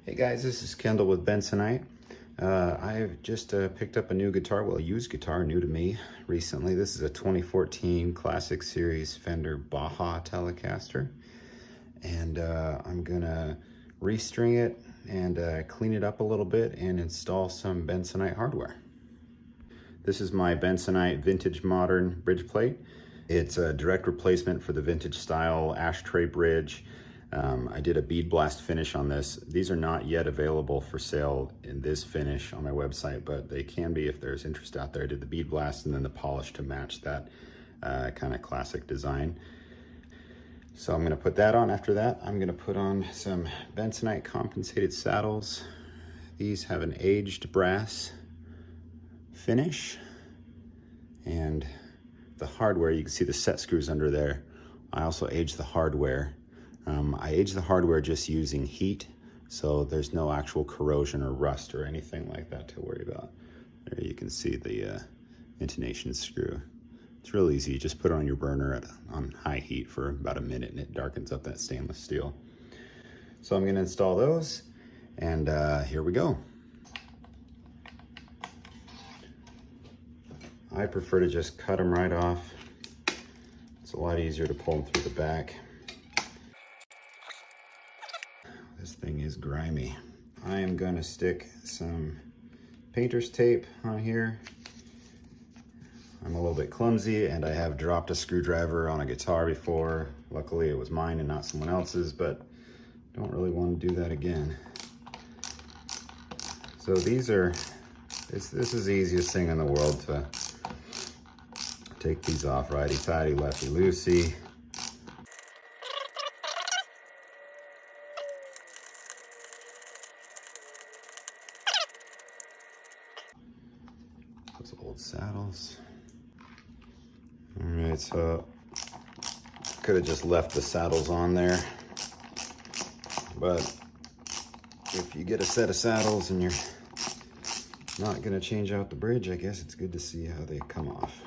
Hey guys, this is Kendall with Bensonite. I've just picked up a new guitar, well, a used guitar, new to me, recently. This is a 2014 Classic Series Fender Baja Telecaster. And I'm gonna restring it and clean it up a little bit and install some Bensonite hardware. This is my Bensonite Vintage Modern bridge plate. It's a direct replacement for the vintage style ashtray bridge. I did a bead blast finish on this. These are not yet available for sale in this finish on my website, but they can be if there's interest out there. I did the bead blast and then the polish to match that kind of classic design. So I'm gonna put that on. After that, I'm gonna put on some Bensonite compensated saddles. These have an aged brass finish, and the hardware, you can see the set screws under there. I also aged the hardware. I aged the hardware just using heat, so there's no actual corrosion or rust or anything like that to worry about. There you can see the intonation screw. It's real easy. You just put it on your burner on high heat for about a minute and it darkens up that stainless steel. So I'm gonna install those, and here we go. I prefer to just cut them right off. It's a lot easier to pull them through the back. This thing is grimy. I am gonna stick some painter's tape on here. I'm a little bit clumsy and I have dropped a screwdriver on a guitar before. Luckily it was mine and not someone else's, but don't really want to do that again. So these are, this is the easiest thing in the world to take these off. Righty-tighty, lefty-loosey. Those old saddles. All right, so could have just left the saddles on there, but if you get a set of saddles and you're not gonna change out the bridge, I guess it's good to see how they come off.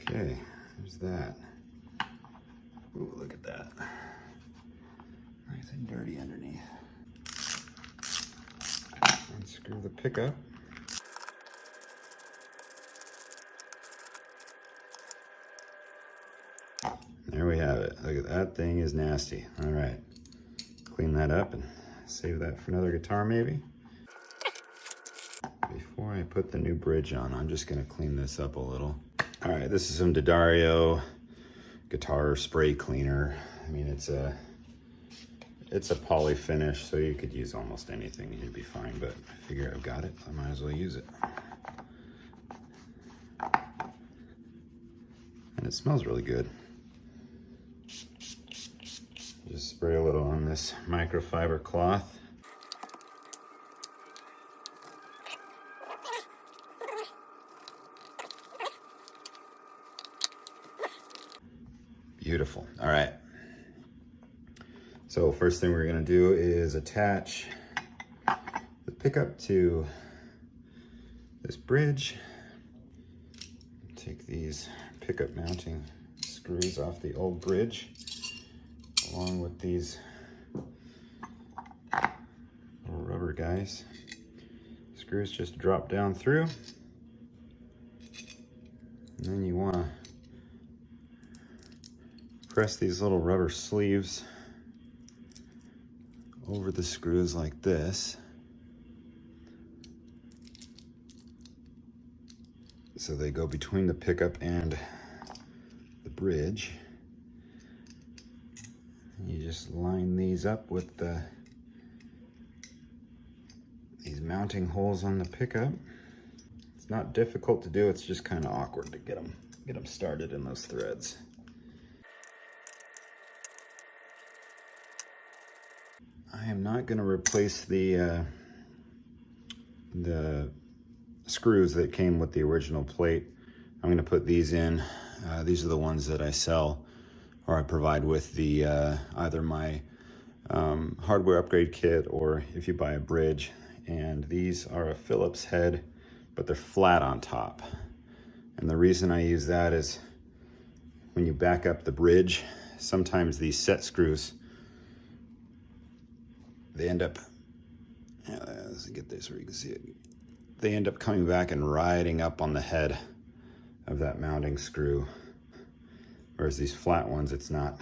Okay, there's that. Ooh, look at that. Nice and dirty underneath. Unscrew the pickup. There we have it. Look at that thing is nasty. All right, clean that up and save that for another guitar maybe. Before I put the new bridge on, I'm just gonna clean this up a little. All right, this is some D'Addario guitar spray cleaner. I mean, it's a poly finish, so you could use almost anything and you'd be fine, but I figure I've got it, so I might as well use it. And it smells really good. Just spray a little on this microfiber cloth. Beautiful. All right. So first thing we're gonna do is attach the pickup to this bridge. Take these pickup mounting screws off the old bridge, along with these little rubber guys. Screws just drop down through. And then you wanna press these little rubber sleeves over the screws like this, so they go between the pickup and the bridge. And you just line these up with these mounting holes on the pickup. It's not difficult to do, it's just kind of awkward to get them started in those threads. I am not going to replace the screws that came with the original plate. I'm going to put these in. These are the ones that I sell or I provide with the either my hardware upgrade kit, or if you buy a bridge. And these are a Phillips head, but they're flat on top. And the reason I use that is when you back up the bridge, sometimes these set screws, they end up, let's get this where you can see it. They end up coming back and riding up on the head of that mounting screw. Whereas these flat ones, it's not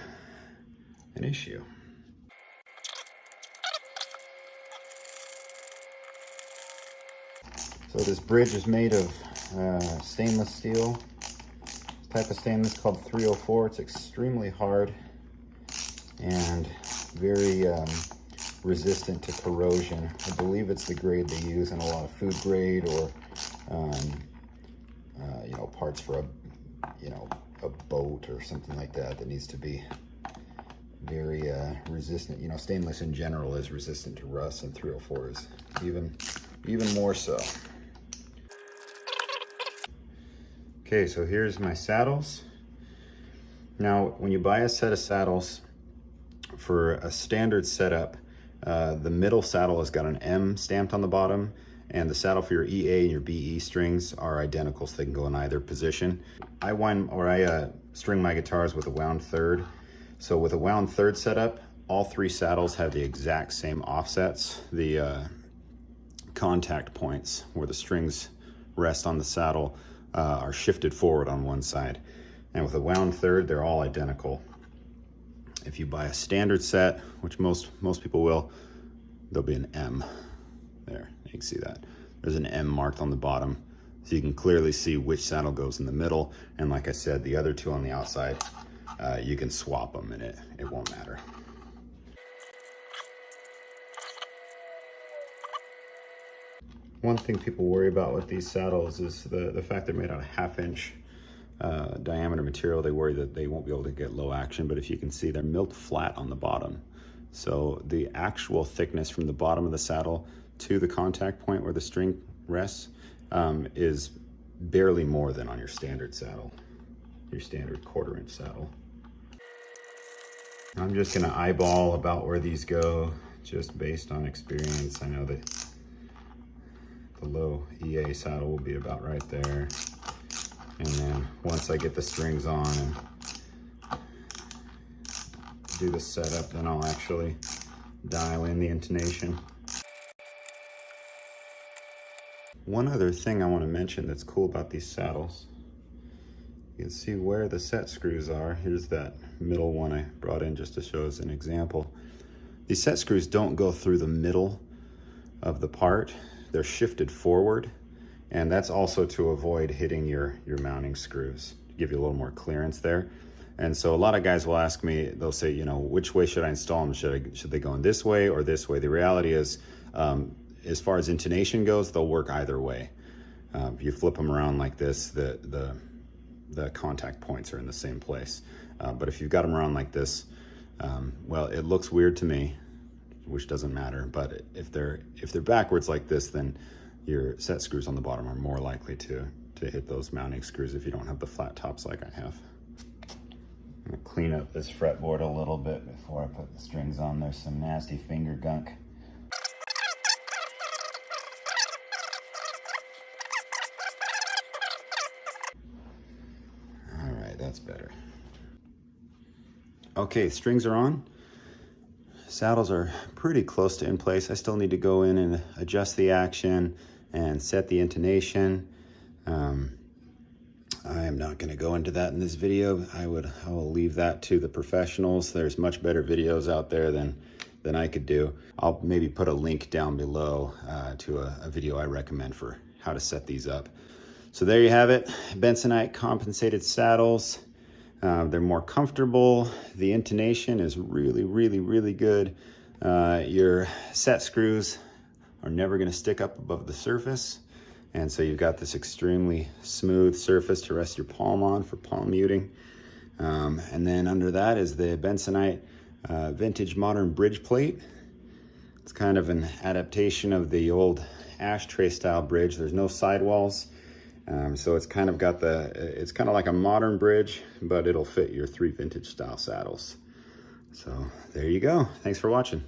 an issue. So this bridge is made of stainless steel. This type of stainless called 304. It's extremely hard and very resistant to corrosion. I believe it's the grade they use in a lot of food grade or you know, parts for a boat or something like that that needs to be very resistant. You know, stainless in general is resistant to rust, and 304 is even more so. Okay, so here's my saddles. Now, when you buy a set of saddles for a standard setup, the middle saddle has got an M stamped on the bottom, and the saddle for your EA and your BE strings are identical, so they can go in either position. I string my guitars with a wound third. So with a wound third setup, all three saddles have the exact same offsets. The contact points where the strings rest on the saddle are shifted forward on one side. And with a wound third, they're all identical. If you buy a standard set, which most people will, there'll be an M. There, you can see that. There's an M marked on the bottom, so you can clearly see which saddle goes in the middle. And like I said, the other two on the outside, you can swap them and it won't matter. One thing people worry about with these saddles is the fact they're made out of 1/2 inch diameter material. They worry that they won't be able to get low action, but if you can see, they're milled flat on the bottom. So the actual thickness from the bottom of the saddle to the contact point where the string rests is barely more than on your standard saddle, your standard 1/4 inch saddle. I'm just gonna eyeball about where these go, just based on experience. I know that the low EA saddle will be about right there. And then once I get the strings on and do the setup, then I'll actually dial in the intonation. One other thing I want to mention that's cool about these saddles, you can see where the set screws are. Here's that middle one I brought in just to show as an example. These set screws don't go through the middle of the part. They're shifted forward, and that's also to avoid hitting your mounting screws, to give you a little more clearance there. And so a lot of guys will ask me, they'll say, you know, which way should I install them? Should they go in this way or this way? The reality is, as far as intonation goes, they'll work either way. If you flip them around like this, the contact points are in the same place. But if you've got them around like this, well, it looks weird to me, which doesn't matter. But if they're backwards like this, then your set screws on the bottom are more likely to hit those mounting screws if you don't have the flat tops like I have. I'm gonna clean up this fretboard a little bit before I put the strings on. There's some nasty finger gunk. All right, that's better. Okay, strings are on. Saddles are pretty close to in place. I still need to go in and adjust the action and set the intonation. I am not going to go into that in this video. I will leave that to the professionals. There's much better videos out there than I could do. I'll maybe put a link down below to a video I recommend for how to set these up. So there you have it, Bensonite compensated saddles. They're more comfortable. The intonation is really, really, really good. Your set screws are never going to stick up above the surface. And so you've got this extremely smooth surface to rest your palm on for palm muting. And then under that is the Bensonite vintage modern bridge plate. It's kind of an adaptation of the old ashtray style bridge. There's no sidewalls. So it's kind of got it's kind of like a modern bridge, but it'll fit your 3 vintage style saddles. So there you go. Thanks for watching.